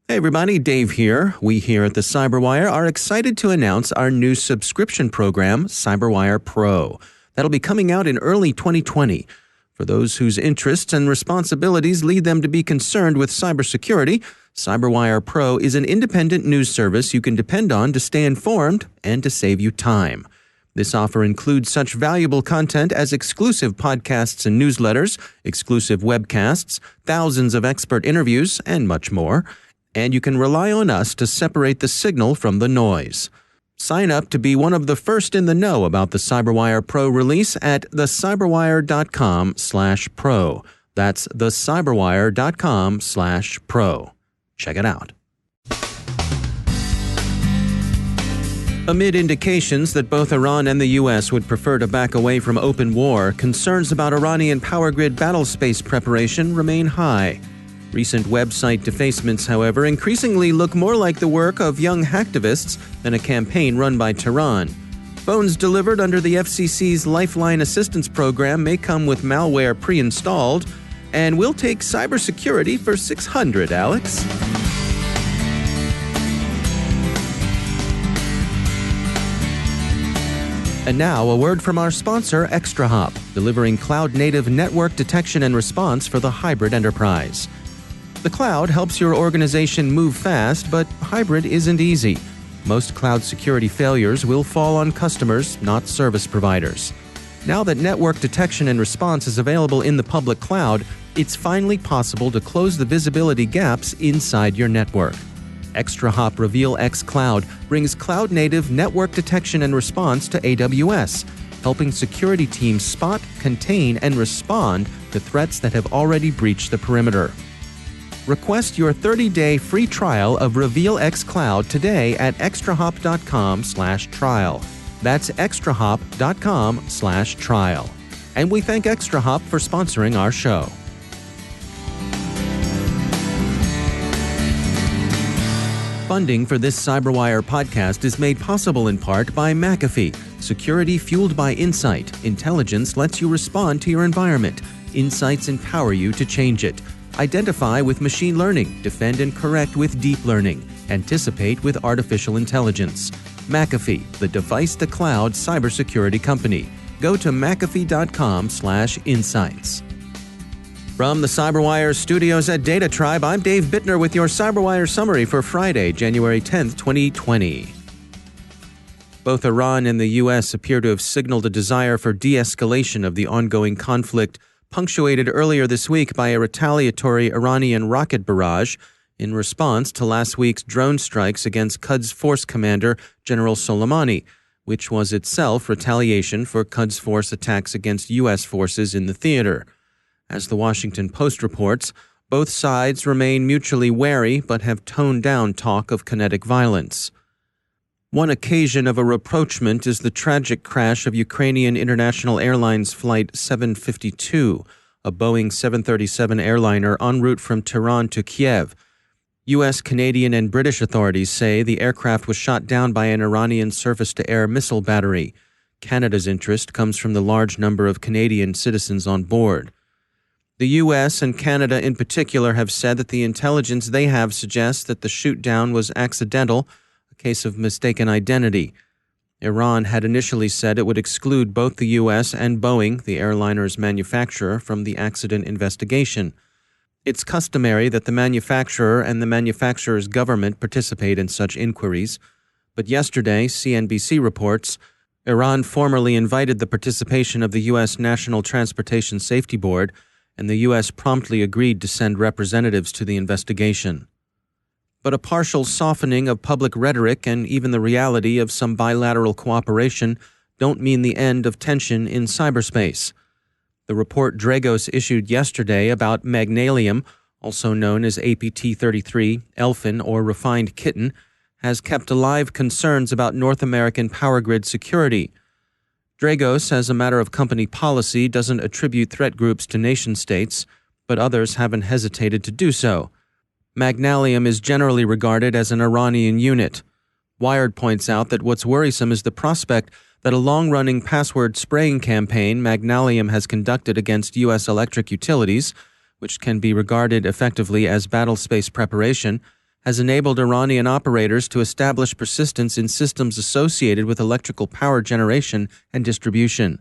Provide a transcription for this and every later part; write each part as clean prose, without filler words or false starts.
Hey everybody, Dave here. We here at the CyberWire are excited to announce our new subscription program, CyberWire Pro. That'll be coming out in early 2020. For those whose interests and responsibilities lead them to be concerned with cybersecurity, CyberWire Pro is an independent news service you can depend on to stay informed and to save you time. This offer includes such valuable content as exclusive podcasts and newsletters, exclusive webcasts, thousands of expert interviews, and much more. And you can rely on us to separate the signal from the noise. Sign up to be one of the first in the know about the CyberWire Pro release at thecyberwire.com/pro. That's thecyberwire.com/pro. Check it out. Amid indications that both Iran and the U.S. would prefer to back away from open war, concerns about Iranian power grid battlespace preparation remain high. Recent website defacements, however, increasingly look more like the work of young hacktivists than a campaign run by Tehran. Phones delivered under the FCC's Lifeline Assistance Program may come with malware pre-installed, and we'll take cybersecurity for $600, Alex. And now, a word from our sponsor, ExtraHop, delivering cloud-native network detection and response for the hybrid enterprise. The cloud helps your organization move fast, but hybrid isn't easy. Most cloud security failures will fall on customers, not service providers. Now that network detection and response is available in the public cloud, it's finally possible to close the visibility gaps inside your network. ExtraHop Reveal X Cloud brings cloud-native network detection and response to AWS, helping security teams spot, contain, and respond to threats that have already breached the perimeter. Request your 30-day free trial of Reveal X Cloud today at extrahop.com/trial. That's extrahop.com/trial. And we thank ExtraHop for sponsoring our show. Funding for this CyberWire podcast is made possible in part by McAfee. Security fueled by insight. Intelligence lets you respond to your environment. Insights empower you to change it. Identify with machine learning, defend and correct with deep learning, anticipate with artificial intelligence. McAfee, the device-to-cloud cybersecurity company. Go to mcafee.com/insights. From the CyberWire studios at Data Tribe, I'm Dave Bittner with your CyberWire summary for Friday, January 10th, 2020. Both Iran and the U.S. appear to have signaled a desire for de-escalation of the ongoing conflict, punctuated earlier this week by a retaliatory Iranian rocket barrage in response to last week's drone strikes against Quds Force Commander General Soleimani, which was itself retaliation for Quds Force attacks against U.S. forces in the theater. As the Washington Post reports, both sides remain mutually wary but have toned down talk of kinetic violence. One occasion of a rapprochement is the tragic crash of Ukrainian International Airlines Flight 752, a Boeing 737 airliner en route from Tehran to Kiev. U.S., Canadian, and British authorities say the aircraft was shot down by an Iranian surface-to-air missile battery. Canada's interest comes from the large number of Canadian citizens on board. The U.S. and Canada in particular have said that the intelligence they have suggests that the shoot-down was accidental, case of mistaken identity. Iran had initially said it would exclude both the U.S. and Boeing, the airliner's manufacturer, from the accident investigation. It's customary that the manufacturer and the manufacturer's government participate in such inquiries, but yesterday, CNBC reports, Iran formally invited the participation of the U.S. National Transportation Safety Board, and the U.S. promptly agreed to send representatives to the investigation. But a partial softening of public rhetoric and even the reality of some bilateral cooperation don't mean the end of tension in cyberspace. The report Dragos issued yesterday about magnalium, also known as APT-33, elfin or refined kitten, has kept alive concerns about North American power grid security. Dragos, as a matter of company policy, doesn't attribute threat groups to nation-states, but others haven't hesitated to do so. Magnalium is generally regarded as an Iranian unit. Wired points out that what's worrisome is the prospect that a long-running password spraying campaign Magnalium has conducted against U.S. electric utilities, which can be regarded effectively as battlespace preparation, has enabled Iranian operators to establish persistence in systems associated with electrical power generation and distribution.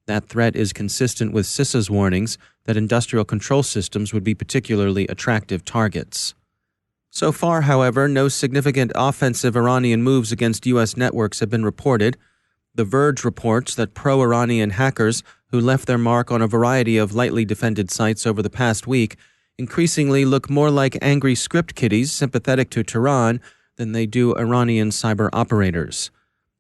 That threat is consistent with CISA's warnings that industrial control systems would be particularly attractive targets. So far, however, no significant offensive Iranian moves against U.S. networks have been reported. The Verge reports that pro-Iranian hackers who left their mark on a variety of lightly defended sites over the past week increasingly look more like angry script kiddies sympathetic to Tehran than they do Iranian cyber operators.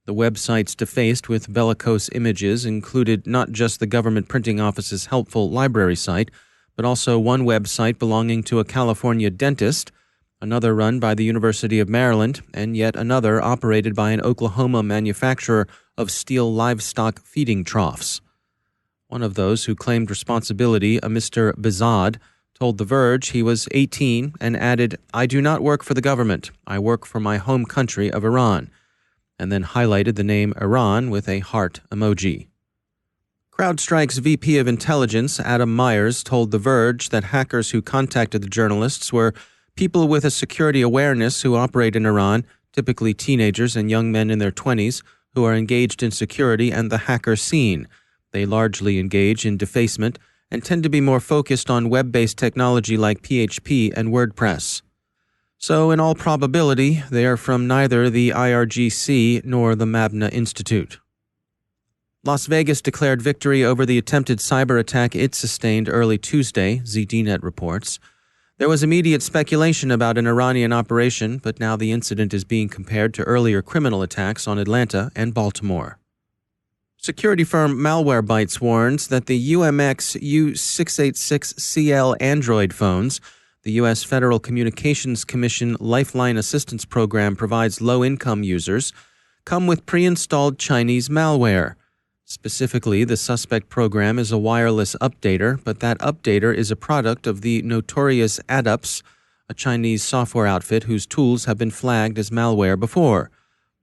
The websites defaced with bellicose images included not just the government printing office's helpful library site, but also one website belonging to a California dentist, another run by the University of Maryland, and yet another operated by an Oklahoma manufacturer of steel livestock feeding troughs. One of those who claimed responsibility, a Mr. Bezad, told The Verge he was 18 and added, "I do not work for the government. I work for my home country of Iran," and then highlighted the name Iran with a heart emoji. CrowdStrike's VP of Intelligence, Adam Myers, told The Verge that hackers who contacted the journalists were people with a security awareness who operate in Iran, typically teenagers and young men in their 20s, who are engaged in security and the hacker scene. They largely engage in defacement and tend to be more focused on web-based technology like PHP and WordPress. So, in all probability, they are from neither the IRGC nor the Mabna Institute. Las Vegas declared victory over the attempted cyber attack it sustained early Tuesday, ZDNet reports. There was immediate speculation about an Iranian operation, but now the incident is being compared to earlier criminal attacks on Atlanta and Baltimore. Security firm Malwarebytes warns that the UMX U686CL Android phones the U.S. Federal Communications Commission Lifeline Assistance Program provides low-income users come with pre-installed Chinese malware. Specifically, the suspect program is a wireless updater, but that updater is a product of the notorious Adups, a Chinese software outfit whose tools have been flagged as malware before.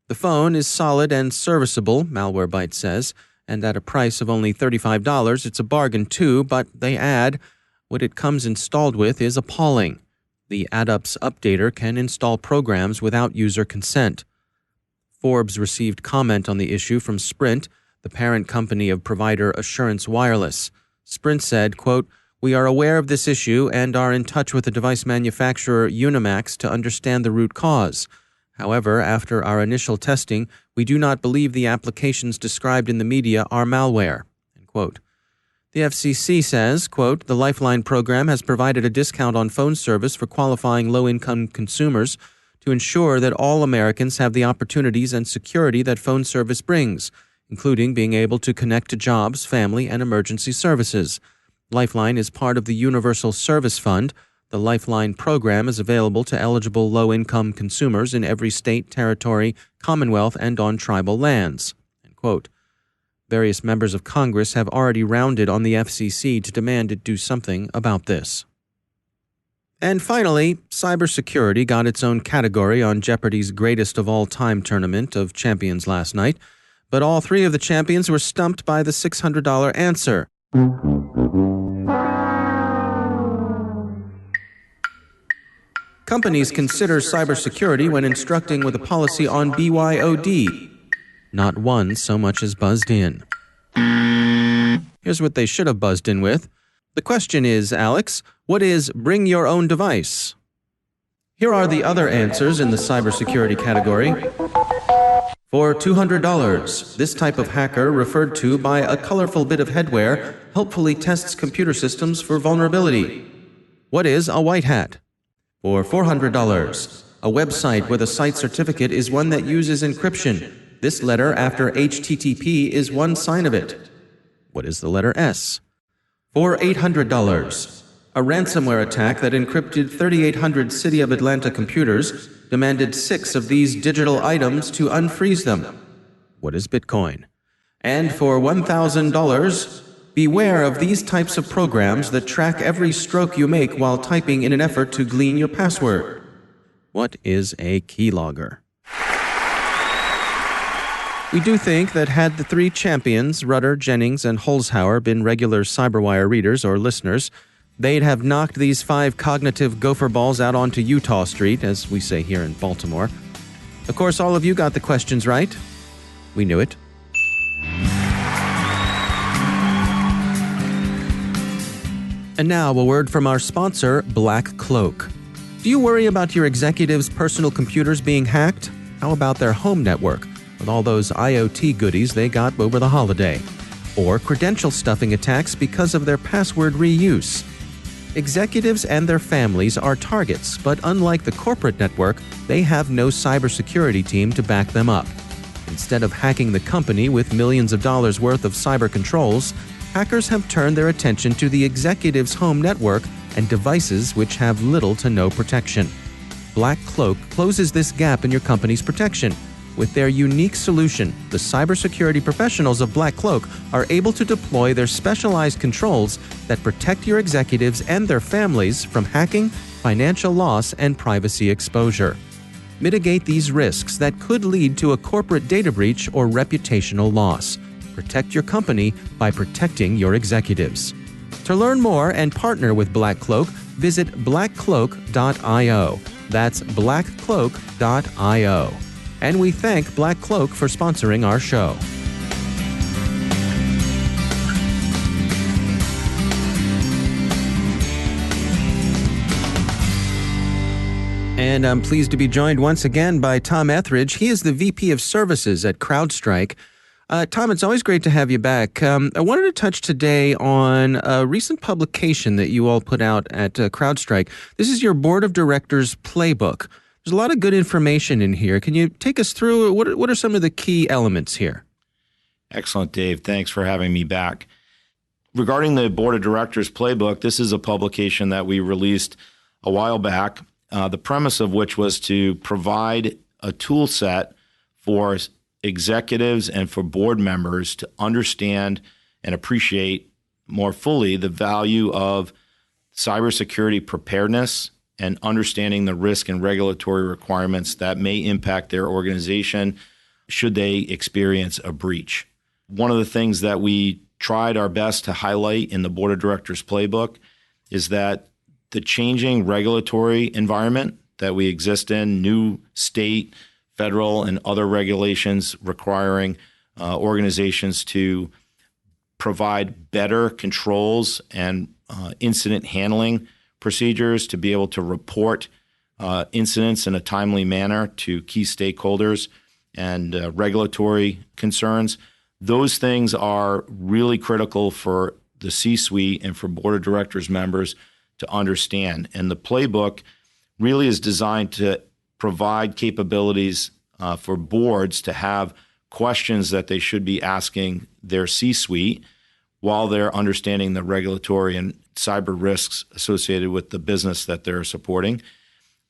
The phone is solid and serviceable, Malwarebytes says, and at a price of only $35, it's a bargain too, but they add, what it comes installed with is appalling. The Adups updater can install programs without user consent. Forbes received comment on the issue from Sprint, the parent company of provider Assurance Wireless. Sprint said, quote, "We are aware of this issue and are in touch with the device manufacturer Unimax to understand the root cause. However, after our initial testing, we do not believe the applications described in the media are malware." End quote. The FCC says, quote, "The Lifeline program has provided a discount on phone service for qualifying low-income consumers to ensure that all Americans have the opportunities and security that phone service brings, including being able to connect to jobs, family, and emergency services. Lifeline is part of the Universal Service Fund. The Lifeline program is available to eligible low-income consumers in every state, territory, commonwealth, and on tribal lands." End quote. Various members of Congress have already rounded on the FCC to demand it do something about this. And finally, cybersecurity got its own category on Jeopardy's Greatest of All Time tournament of champions last night, but all three of the champions were stumped by the $600 answer. Companies consider cybersecurity when instructing with a policy on BYOD. Not one so much as buzzed in. Here's what they should have buzzed in with. The question is, Alex, what is bring your own device? Here are the other answers in the cybersecurity category. For $200, this type of hacker, referred to by a colorful bit of headwear, helpfully tests computer systems for vulnerability. What is a white hat? For $400, a website with a site certificate is one that uses encryption. This letter after HTTP is one sign of it. What is the letter S? For $800, a ransomware attack that encrypted 3,800 City of Atlanta computers demanded 6 of these digital items to unfreeze them. What is Bitcoin? And for $1,000, beware of these types of programs that track every stroke you make while typing in an effort to glean your password. What is a keylogger? We do think that had the three champions, Rudder, Jennings, and Holzhauer, been regular CyberWire readers or listeners, they'd have knocked these 5 cognitive gopher balls out onto Utah Street, as we say here in Baltimore. Of course, all of you got the questions right. We knew it. And now, a word from our sponsor, Black Cloak. Do you worry about your executives' personal computers being hacked? How about their home network, with all those IoT goodies they got over the holiday? Or credential stuffing attacks because of their password reuse? Executives and their families are targets, but unlike the corporate network, they have no cybersecurity team to back them up. Instead of hacking the company with millions of dollars worth of cyber controls, hackers have turned their attention to the executive's home network and devices which have little to no protection. Black Cloak closes this gap in your company's protection. With their unique solution, the cybersecurity professionals of Black Cloak are able to deploy their specialized controls that protect your executives and their families from hacking, financial loss, and privacy exposure. Mitigate these risks that could lead to a corporate data breach or reputational loss. Protect your company by protecting your executives. To learn more and partner with Black Cloak, visit blackcloak.io. That's blackcloak.io. And we thank Black Cloak for sponsoring our show. And I'm pleased to be joined once again by Tom Etheridge. He is the VP of Services at CrowdStrike. Tom, it's always great to have you back. I wanted to touch today on a recent publication that you all put out at CrowdStrike. This is your Board of Directors Playbook. There's a lot of good information in here. Can you take us through what are some of the key elements here? Excellent, Dave. Thanks for having me back. Regarding the Board of Directors Playbook, this is a publication that we released a while back, the premise of which was to provide a tool set for executives and for board members to understand and appreciate more fully the value of cybersecurity preparedness and understanding the risk and regulatory requirements that may impact their organization should they experience a breach. One of the things that we tried our best to highlight in the Board of Directors Playbook is that the changing regulatory environment that we exist in, new state, federal, and other regulations requiring organizations to provide better controls and incident handling procedures to be able to report incidents in a timely manner to key stakeholders and regulatory concerns. Those things are really critical for the C-suite and for board of directors members to understand. And the playbook really is designed to provide capabilities for boards to have questions that they should be asking their C-suite while they're understanding the regulatory and cyber risks associated with the business that they're supporting,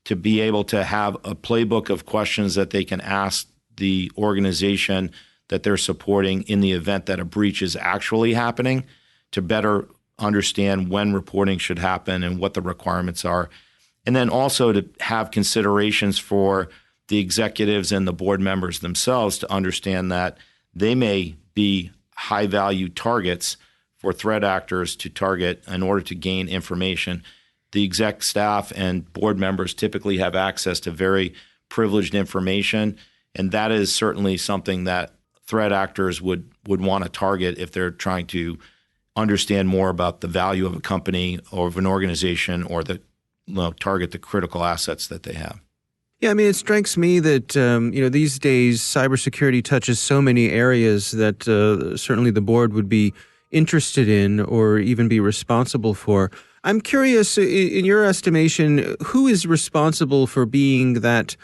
to be able to have a playbook of questions that they can ask the organization that they're supporting in the event that a breach is actually happening, to better understand when reporting should happen and what the requirements are. And then also to have considerations for the executives and the board members themselves to understand that they may be high-value targets for threat actors to target in order to gain information. The exec staff and board members typically have access to very privileged information, and that is certainly something that threat actors would want to target if they're trying to understand more about the value of a company or of an organization, or target the critical assets that they have. Yeah, I mean, it strikes me that, these days cybersecurity touches so many areas that certainly the board would be interested in or even be responsible for. I'm curious, in your estimation, who is responsible for being that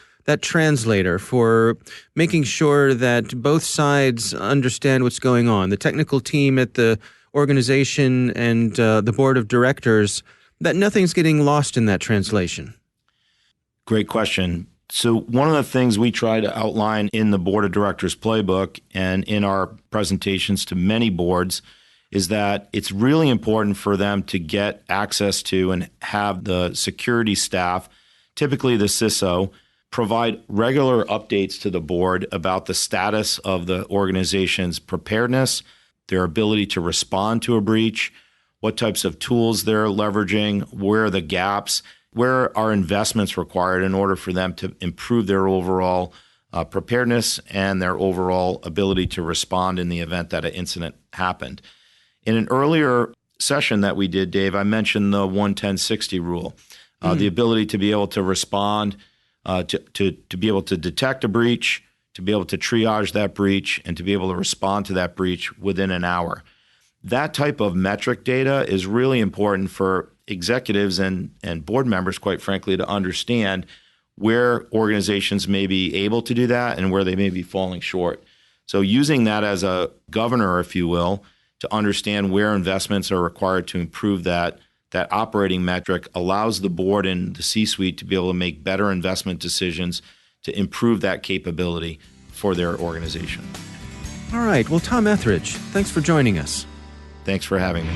translator, for making sure that both sides understand what's going on, the technical team at the organization and the board of directors, that nothing's getting lost in that translation? Great question. So one of the things we try to outline in the Board of Directors Playbook and in our presentations to many boards is that it's really important for them to get access to and have the security staff, typically the CISO, provide regular updates to the board about the status of the organization's preparedness, their ability to respond to a breach, what types of tools they're leveraging, where are the gaps, where are investments required in order for them to improve their overall preparedness and their overall ability to respond in the event that an incident happened. In an earlier session that we did, Dave, I mentioned the 1-10-60 rule, the ability to be able to respond, to be able to detect a breach, to be able to triage that breach, and to be able to respond to that breach within an hour. That type of metric data is really important for executives and board members, quite frankly, to understand where organizations may be able to do that and where they may be falling short. So using that as a governor, if you will, to understand where investments are required to improve that operating metric allows the board and the C-suite to be able to make better investment decisions to improve that capability for their organization. All right. Well, Tom Etheridge, thanks for joining us. Thanks for having me.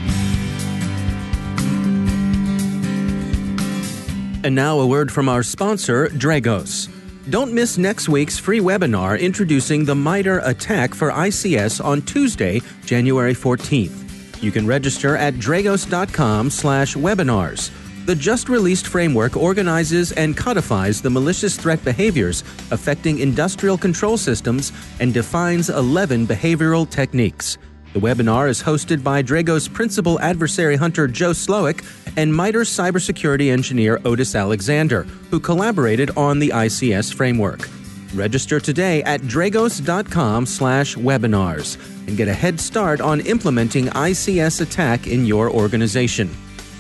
And now a word from our sponsor, Dragos. Don't miss next week's free webinar introducing the MITRE attack for ICS on Tuesday, January 14th. You can register at dragos.com/webinars. The just-released framework organizes and codifies the malicious threat behaviors affecting industrial control systems and defines 11 behavioral techniques. The webinar is hosted by Dragos principal adversary hunter Joe Slowick and MITRE cybersecurity engineer Otis Alexander, who collaborated on the ICS framework. Register today at dragos.com/webinars and get a head start on implementing ICS attack in your organization.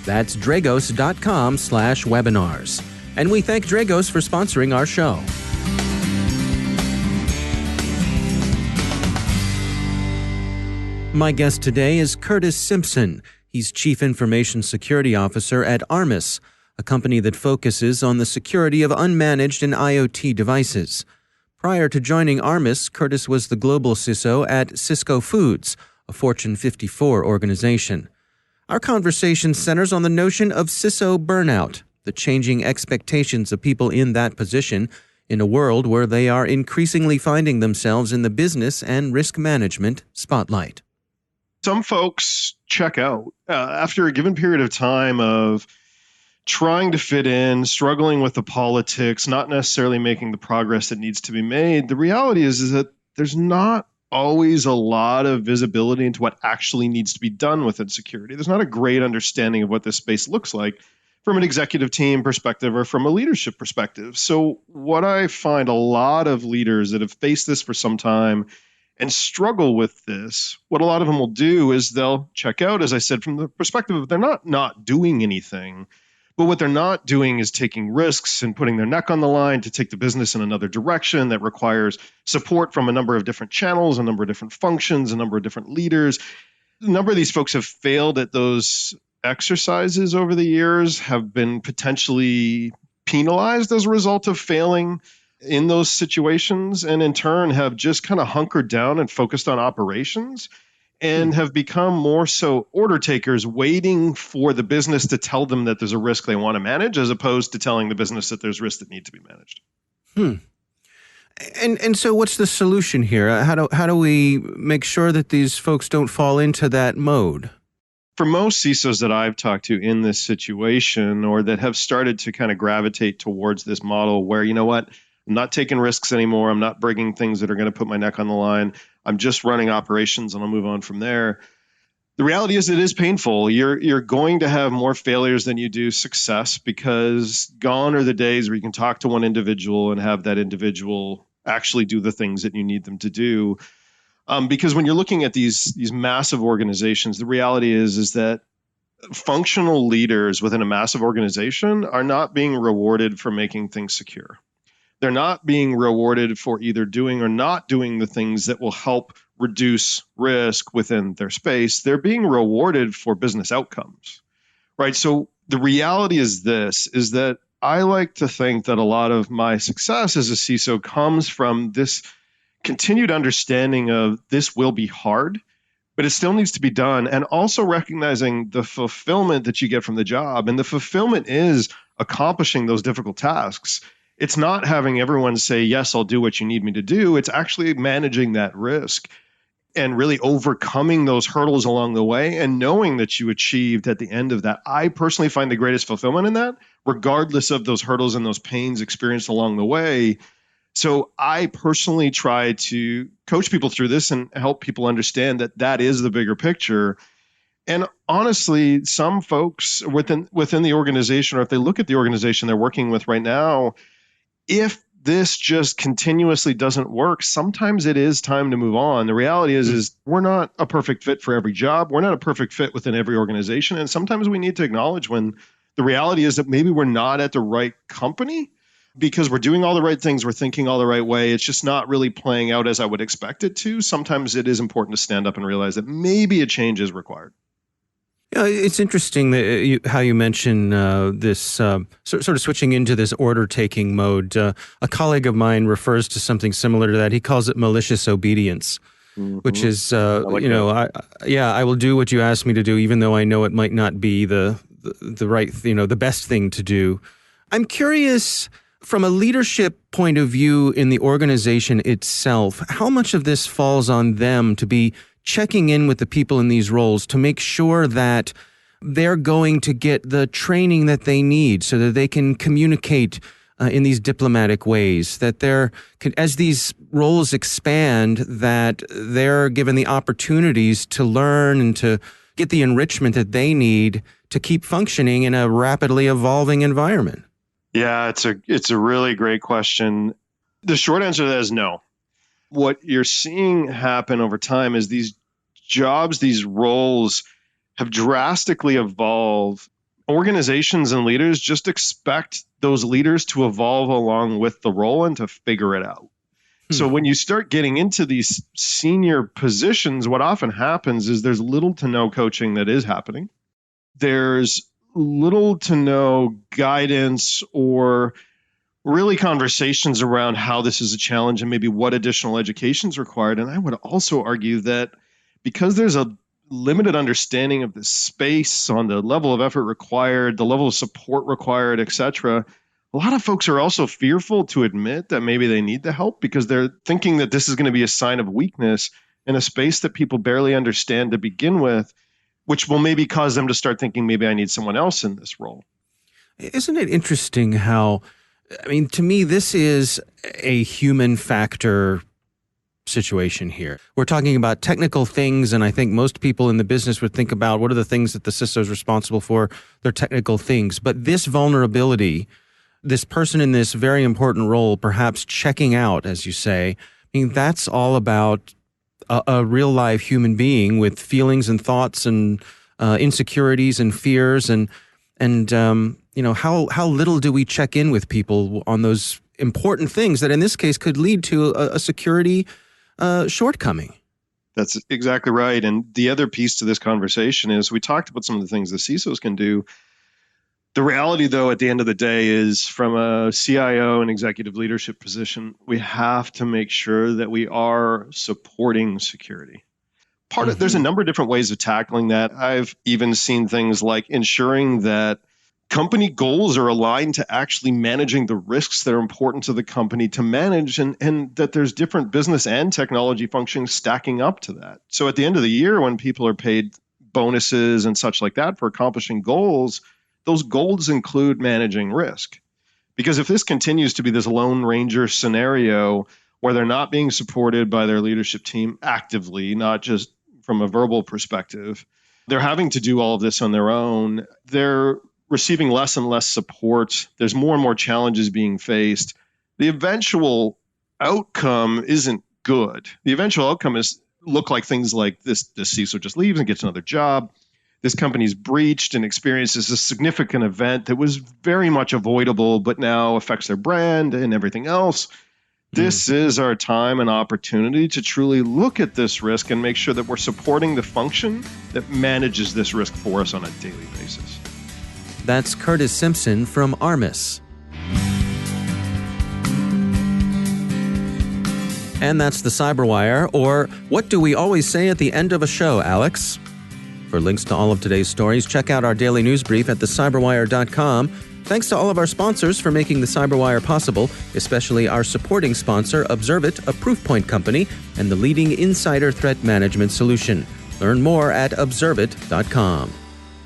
That's dragos.com/webinars. And we thank Dragos for sponsoring our show. My guest today is Curtis Simpson. He's Chief Information Security Officer at Armis, a company that focuses on the security of unmanaged and IoT devices. Prior to joining Armis, Curtis was the global CISO at Cisco Foods, a Fortune 54 organization. Our conversation centers on the notion of CISO burnout, the changing expectations of people in that position in a world where they are increasingly finding themselves in the business and risk management spotlight. Some folks check out after a given period of time of trying to fit in, struggling with the politics, not necessarily making the progress that needs to be made. The reality is that there's not always a lot of visibility into what actually needs to be done within security. There's not a great understanding of what this space looks like from an executive team perspective or from a leadership perspective. So what I find a lot of leaders that have faced this for some time and struggle with this, what a lot of them will do is they'll check out, as I said, from the perspective of they're not doing anything, but what they're not doing is taking risks and putting their neck on the line to take the business in another direction that requires support from a number of different channels, a number of different functions, a number of different leaders. A number of these folks have failed at those exercises over the years, have been potentially penalized as a result of failing in those situations, and in turn have just kind of hunkered down and focused on operations and have become more so order takers, waiting for the business to tell them that there's a risk they want to manage, as opposed to telling the business that there's risks that need to be managed. And so what's the solution here? How do we make sure that these folks don't fall into that mode? For most CISOs that I've talked to in this situation, or that have started to kind of gravitate towards this model where, you know what, I'm not taking risks anymore. I'm not bringing things that are going to put my neck on the line. I'm just running operations and I'll move on from there. The reality is it is painful. You're going to have more failures than you do success, because gone are the days where you can talk to one individual and have that individual actually do the things that you need them to do. Because when you're looking at these massive organizations, the reality is that functional leaders within a massive organization are not being rewarded for making things secure. They're not being rewarded for either doing or not doing the things that will help reduce risk within their space. They're being rewarded for business outcomes, right? So the reality is that I like to think that a lot of my success as a CISO comes from this continued understanding of this will be hard, but it still needs to be done. And also recognizing the fulfillment that you get from the job. And the fulfillment is accomplishing those difficult tasks. It's not having everyone say, yes, I'll do what you need me to do. It's actually managing that risk. and really overcoming those hurdles along the way and knowing that you achieved at the end of that. I personally find the greatest fulfillment in that, regardless of those hurdles and those pains experienced along the way. So I personally try to coach people through this and help people understand that that is the bigger picture. And honestly, some folks within the organization, or if they look at the organization they're working with right now, if this just continuously doesn't work, sometimes it is time to move on. The reality is we're not a perfect fit for every job. We're not a perfect fit within every organization. And sometimes we need to acknowledge when the reality is that maybe we're not at the right company because we're doing all the right things. We're thinking all the right way. It's just not really playing out as I would expect it to. Sometimes it is important to stand up and realize that maybe a change is required. Yeah, it's interesting that how you mention this sort of switching into this order-taking mode. A colleague of mine refers to something similar to that. He calls it malicious obedience, which is, I will do what you ask me to do, even though I know it might not be the right, the best thing to do. I'm curious, from a leadership point of view in the organization itself, how much of this falls on them to be checking in with the people in these roles to make sure that they're going to get the training that they need so that they can communicate in these diplomatic ways, that as these roles expand, that they're given the opportunities to learn and to get the enrichment that they need to keep functioning in a rapidly evolving environment? Yeah, it's a really great question. The short answer to that is no. What you're seeing happen over time is these jobs, these roles have drastically evolved. Organizations and leaders just expect those leaders to evolve along with the role and to figure it out. So when you start getting into these senior positions, what often happens is there's little to no coaching that is happening. There's little to no guidance or really conversations around how this is a challenge and maybe what additional education is required. And I would also argue that because there's a limited understanding of the space on the level of effort required, the level of support required, et cetera, a lot of folks are also fearful to admit that maybe they need the help because they're thinking that this is going to be a sign of weakness in a space that people barely understand to begin with, which will maybe cause them to start thinking maybe I need someone else in this role. Isn't it interesting how, to me, this is a human factor situation here. We're talking about technical things, and I think most people in the business would think about what are the things that the CISO is responsible for. They're technical things. But this vulnerability, this person in this very important role, perhaps checking out, as you say, that's all about a real live human being with feelings and thoughts and insecurities and fears and how little do we check in with people on those important things that in this case could lead to a security shortcoming. That's exactly right. And the other piece to this conversation is we talked about some of the things the CISOs can do. The reality, though, at the end of the day is from a CIO and executive leadership position, we have to make sure that we are supporting security. There's a number of different ways of tackling that. I've even seen things like ensuring that company goals are aligned to actually managing the risks that are important to the company to manage and that there's different business and technology functions stacking up to that. So at the end of the year, when people are paid bonuses and such like that for accomplishing goals, those goals include managing risk. Because if this continues to be this Lone Ranger scenario where they're not being supported by their leadership team actively, not just from a verbal perspective, they're having to do all of this on their own. They're receiving less and less support. There's more and more challenges being faced. The eventual outcome isn't good. The eventual outcome look like things like this CISO just leaves and gets another job. This company's breached and experiences a significant event that was very much avoidable, but now affects their brand and everything else. This is our time and opportunity to truly look at this risk and make sure that we're supporting the function that manages this risk for us on a daily basis. That's Curtis Simpson from Armis. And that's the CyberWire, or what do we always say at the end of a show, Alex? For links to all of today's stories, check out our daily news brief at thecyberwire.com. Thanks to all of our sponsors for making the CyberWire possible, especially our supporting sponsor, Observit, a Proofpoint company, and the leading insider threat management solution. Learn more at observit.com.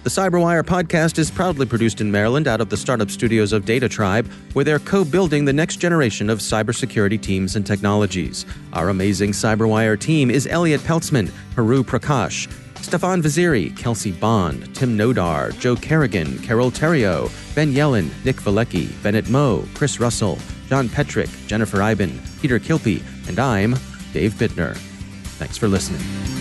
The CyberWire podcast is proudly produced in Maryland out of the startup studios of Data Tribe, where they're co-building the next generation of cybersecurity teams and technologies. Our amazing CyberWire team is Elliot Peltzman, Haru Prakash, Stefan Vaziri, Kelsey Bond, Tim Nodar, Joe Kerrigan, Carol Terrio, Ben Yellen, Nick Valecki, Bennett Moe, Chris Russell, John Petrick, Jennifer Iben, Peter Kilpie, and I'm Dave Bittner. Thanks for listening.